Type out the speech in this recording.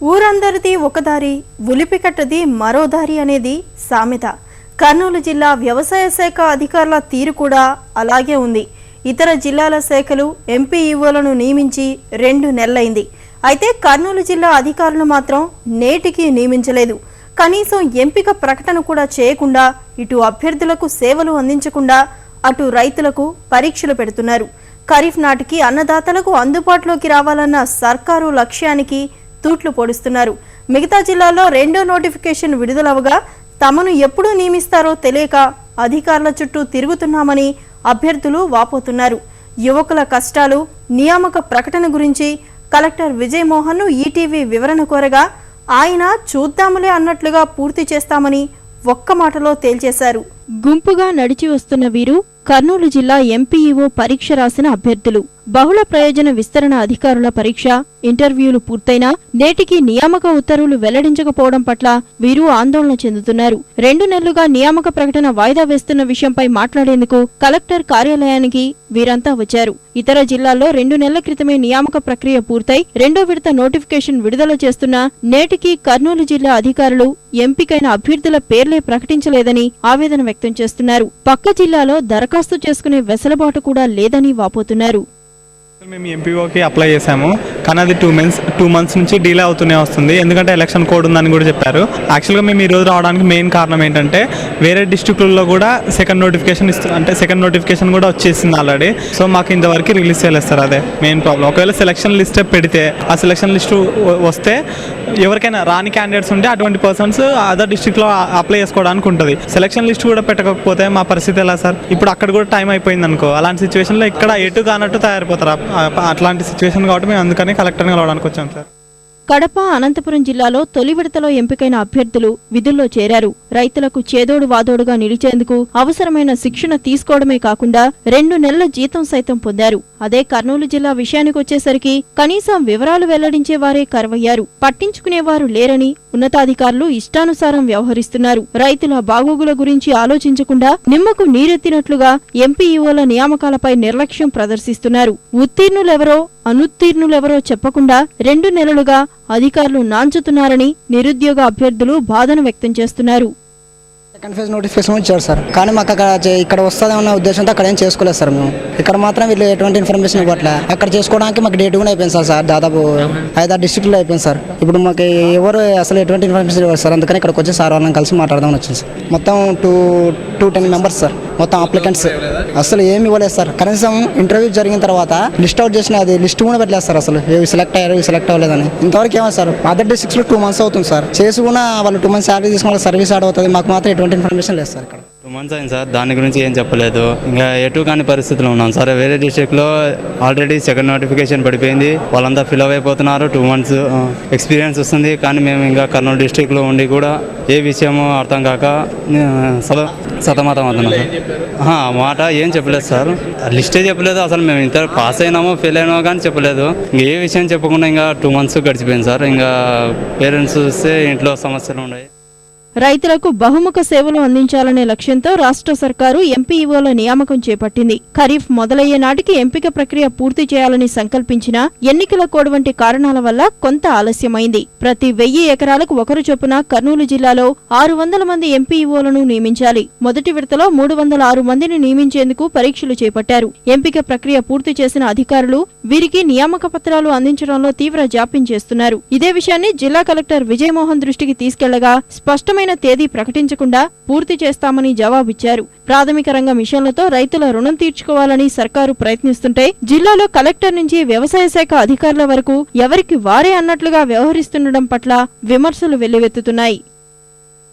ఊరందరిది ఒక దారి, ఉలిపికట్టది మరో దారి అనేది సామెత. కర్నూలు జిల్లా వ్యవసాయ శాఖ అధికారుల తీరు కూడా అలాగే ఉంది. ఇతర జిల్లాల శాఖలు ఎంపీఈఓలను నియమించి 2 నెలలైంది. అయితే కర్నూలు జిల్లా అధికారులు మాత్రం నేటికి నియమించలేదు. కనీసం ఎంపిక ప్రకటన కూడా చేయకుండా ఇటు అభ్యర్థులకు సేవలు అందించకుండా అటు రైతులకు పరీక్షలు పెడుతున్నారు. ఖరీఫ్ నాటికి అన్నదాతలకు అందుబాటులోకి రావాలన్న సర్కారు లక్ష్యానికి తూట్లు పొడుస్తున్నారు. మిగతా జిల్లాల్లో 2వ నోటిఫికేషన్ విడుదలవగా తమను ఎప్పుడు నియమిస్తారో తెలియక అధికారుల చుట్టూ తిరుగుతున్నామని అభ్యర్థులు వాపోతున్నారు. యువకుల కష్టాలు, నియామక ప్రకటన గురించి కలెక్టర్ విజయమోహన్ను ఈటీవీ వివరణ కోరగా ఆయన చూద్దాములే అన్నట్లుగా పూర్తి చేస్తామని ఒక్క మాటలో తేల్చేశారు. గుంపుగా నడిచి వస్తున్న వీరు కర్నూలు జిల్లా ఎంపీఈఓ పరీక్ష రాసిన అభ్యర్థులు. బహుళ ప్రయోజన విస్తరణ అధికారుల పరీక్ష, ఇంటర్వ్యూలు పూర్తయినా నేటికి నియామక ఉత్తర్వులు వెల్లడించకపోవడం పట్ల వీరు ఆందోళన చెందుతున్నారు. 2 నెలలుగా నియామక ప్రకటన వాయిదా వేస్తున్న విషయంపై మాట్లాడేందుకు కలెక్టర్ కార్యాలయానికి వీరంతా వచ్చారు. ఇతర జిల్లాల్లో 2 నెలల క్రితమే నియామక ప్రక్రియ పూర్తయి 2వ విడత నోటిఫికేషన్ విడుదల చేస్తున్నా నేటికి కర్నూలు జిల్లా అధికారులు ఎంపికైన అభ్యర్థుల పేర్లే ప్రకటించలేదని ఆవేదన వ్యక్తం చేస్తున్నారు. పక్క జిల్లాలో దరఖాస్తు చేసుకునే వెసులుబాటు కూడా లేదని వాపోతున్నారు. మేము ఎంపీఓకి అప్లై చేసాము, కానీ అది 2 మంత్స్ నుంచి డిలే అవుతూనే వస్తుంది. ఎందుకంటే ఎలక్షన్ కోడ్ ఉందని కూడా చెప్పారు. యాక్చువల్గా మేము ఈరోజు రావడానికి మెయిన్ కారణం ఏంటంటే వేరే డిస్ట్రిక్ట్లలో కూడా సెకండ్ నోటిఫికేషన్ కూడా వచ్చేసింది ఆల్రెడీ. సో మాకు ఇంతవరకు రిలీజ్ చేయలేదు సార్. అదే మెయిన్ ప్రాబ్లం. ఒకవేళ సెలక్షన్ లిస్ట్ పెడితే ఆ సెలక్షన్ లిస్ట్ వస్తే ఎవరికైనా రాని క్యాండిడేట్స్ ఉంటే అటువంటి పర్సన్స్ అదర్ డిస్ట్రిక్ట్లో అప్లై చేసుకోవడానికి ఉంటుంది. సెలక్షన్ లిస్ట్ కూడా పెట్టకపోతే మా పరిస్థితి ఎలా సార్? ఇప్పుడు అక్కడ కూడా టైం అయిపోయింది అనుకో. అలాంటి సిచ్యువేషన్లో ఇక్కడ ఎటు కానట్టు తయారైపోతారు. అట్లాంటి సిచ్యువేషన్ కాబట్టి మేము అందుకని కలెక్టర్ని కలవడానికి వచ్చాం సార్. కడప, అనంతపురం జిల్లాలో తొలి విడతలో ఎంపికైన అభ్యర్థులు విధుల్లో చేరారు. రైతులకు చేదోడు వాదోడుగా నిలిచేందుకు అవసరమైన శిక్షణ తీసుకోవడమే కాకుండా 2 నెలల జీతం సైతం పొందారు. అదే కర్నూలు జిల్లా విషయానికొచ్చేసరికి కనీసం వివరాలు వెల్లడించేవారే కరువయ్యారు. పట్టించుకునేవారు లేరని ఉన్నతాధికారులు ఇష్టానుసారం వ్యవహరిస్తున్నారు. రైతుల బాగోగుల గురించి ఆలోచించకుండా నిమ్మకు నీరెత్తినట్లుగా ఎంపీఈఓల నియామకాలపై నిర్లక్ష్యం ప్రదర్శిస్తున్నారు. ఉత్తీర్ణులెవరో అనుత్తీర్ణులెవరో చెప్పకుండా 2 నెలలుగా అధికారులు నాంచుతున్నారని నిరుద్యోగ అభ్యర్థులు బాధను వ్యక్తం చేస్తున్నారు. సెకండ్ ఫేజ్ నోటిఫికేషన్ ఇచ్చారు సార్, కానీ మాకు ఇక్కడ వస్తుందన్న ఉద్దేశంతో అక్కడ ఏం చేసుకోలేదు సార్. మేము ఇక్కడ మాత్రం వీళ్ళు ఎటువంటి ఇన్ఫర్మేషన్ ఇవ్వట్లే. అక్కడ చేసుకోవడానికి మాకు డేట్ కూడా అయిపోయింది సార్. దాదాపు 5-6 డిస్ట్రిక్ట్లో అయిపోయింది సార్. ఇప్పుడు మాకు ఎవరు అసలు ఎటువంటి ఇన్ఫర్మేషన్ ఇవ్వరు సార్. అందుకని ఇక్కడికి వచ్చి సార్ వాళ్ళని కలిసి మాట్లాడదామని వచ్చింది సార్. మొత్తం 210 మెంబర్స్ సార్ మొత్తం అప్లికెంట్స్. అసలు ఏమి ఇవ్వలేదు సార్. కనీసం ఇంటర్వ్యూ జరిగిన తర్వాత లిస్ట్ అవుట్ చేసిన అది లిస్ట్ కూడా పెట్టలేదు సార్. అసలు ఏవి సెలెక్ట్ అయ్యారు, ఇవి సెలెక్ట్ అవ్వలేదని. ఇంతవరకు ఏమో సార్ అదర్ డిస్ట్రిక్ట్స్లో 2 మంత్స్ అవుతుంది సార్. చేసి కూడా వాళ్ళు 2 మంత్స్ శాలరీ తీసుకుని సర్వీస్ యాడ్ అవుతుంది. మాకు మాత్రం ఎటువంటి ఇన్ఫర్మేషన్ లేదు సార్. ఇక్కడ 2 మంత్స్ అయింది సార్. దాని గురించి ఏం చెప్పలేదు. ఇంకా ఎటు కాని పరిస్థితుల్లో ఉన్నాం సార్. వేరే డిస్ట్రిక్ట్లో ఆల్రెడీ సెకండ్ నోటిఫికేషన్ పడిపోయింది. వాళ్ళంతా ఫిల్ అయిపోతున్నారు. 2 మంత్స్ ఎక్స్పీరియన్స్ వస్తుంది. కానీ మేము ఇంకా కర్నూలు డిస్ట్రిక్ట్లో ఉండి కూడా ఏ విషయమో అర్థం కాక సతమతం అవుతున్నాం సార్. మాట ఏం చెప్పలేదు సార్. లిస్టే చెప్పలేదు. అసలు మేము ఇంత పాస్ అయినామో ఫెయిల్ అయినామో కానీ చెప్పలేదు. ఇంకా ఏ విషయం చెప్పకుండా ఇంకా 2 మంత్స్ గడిచిపోయింది సార్. ఇంకా పేరెంట్స్ వస్తే ఇంట్లో సమస్యలు ఉన్నాయి. రైతులకు బహుముఖ సేవలు అందించాలనే లక్ష్యంతో రాష్ట్ర సర్కారు ఎంపీఈఓల నియామకం చేపట్టింది. ఖరీఫ్ మొదలయ్యే నాటికి ఎంపిక ప్రక్రియ పూర్తి చేయాలని సంకల్పించినా ఎన్నికల కోడ్ వంటి కారణాల వల్ల కొంత ఆలస్యమైంది. ప్రతి 1000 ఎకరాలకు ఒకరు చొప్పున కర్నూలు జిల్లాలో 600 మంది ఎంపీఈఓలను నియమించాలి. మొదటి విడతలో 306 మందిని నియమించేందుకు పరీక్షలు చేపట్టారు. ఎంపిక ప్రక్రియ పూర్తి చేసిన అధికారులు వీరికి నియామక పత్రాలు అందించడంలో తీవ్ర జాప్యం చేస్తున్నారు. ఇదే విషయాన్ని జిల్లా కలెక్టర్ విజయమోహన్ దృష్టికి తీసుకెళ్లగా స్పష్టమైన తేదీ ప్రకటించకుండా పూర్తి చేస్తామని జవాబిచ్చారు. ప్రాథమిక రంగ మిషన్లతో రైతుల రుణం తీర్చుకోవాలని సర్కారు ప్రయత్నిస్తుంటే జిల్లాలో కలెక్టర్ నుంచి వ్యవసాయ శాఖ అధికారుల వరకు ఎవరికి వారే అన్నట్లుగా వ్యవహరిస్తుండడం పట్ల విమర్శలు వెల్లువెత్తుతున్నాయి.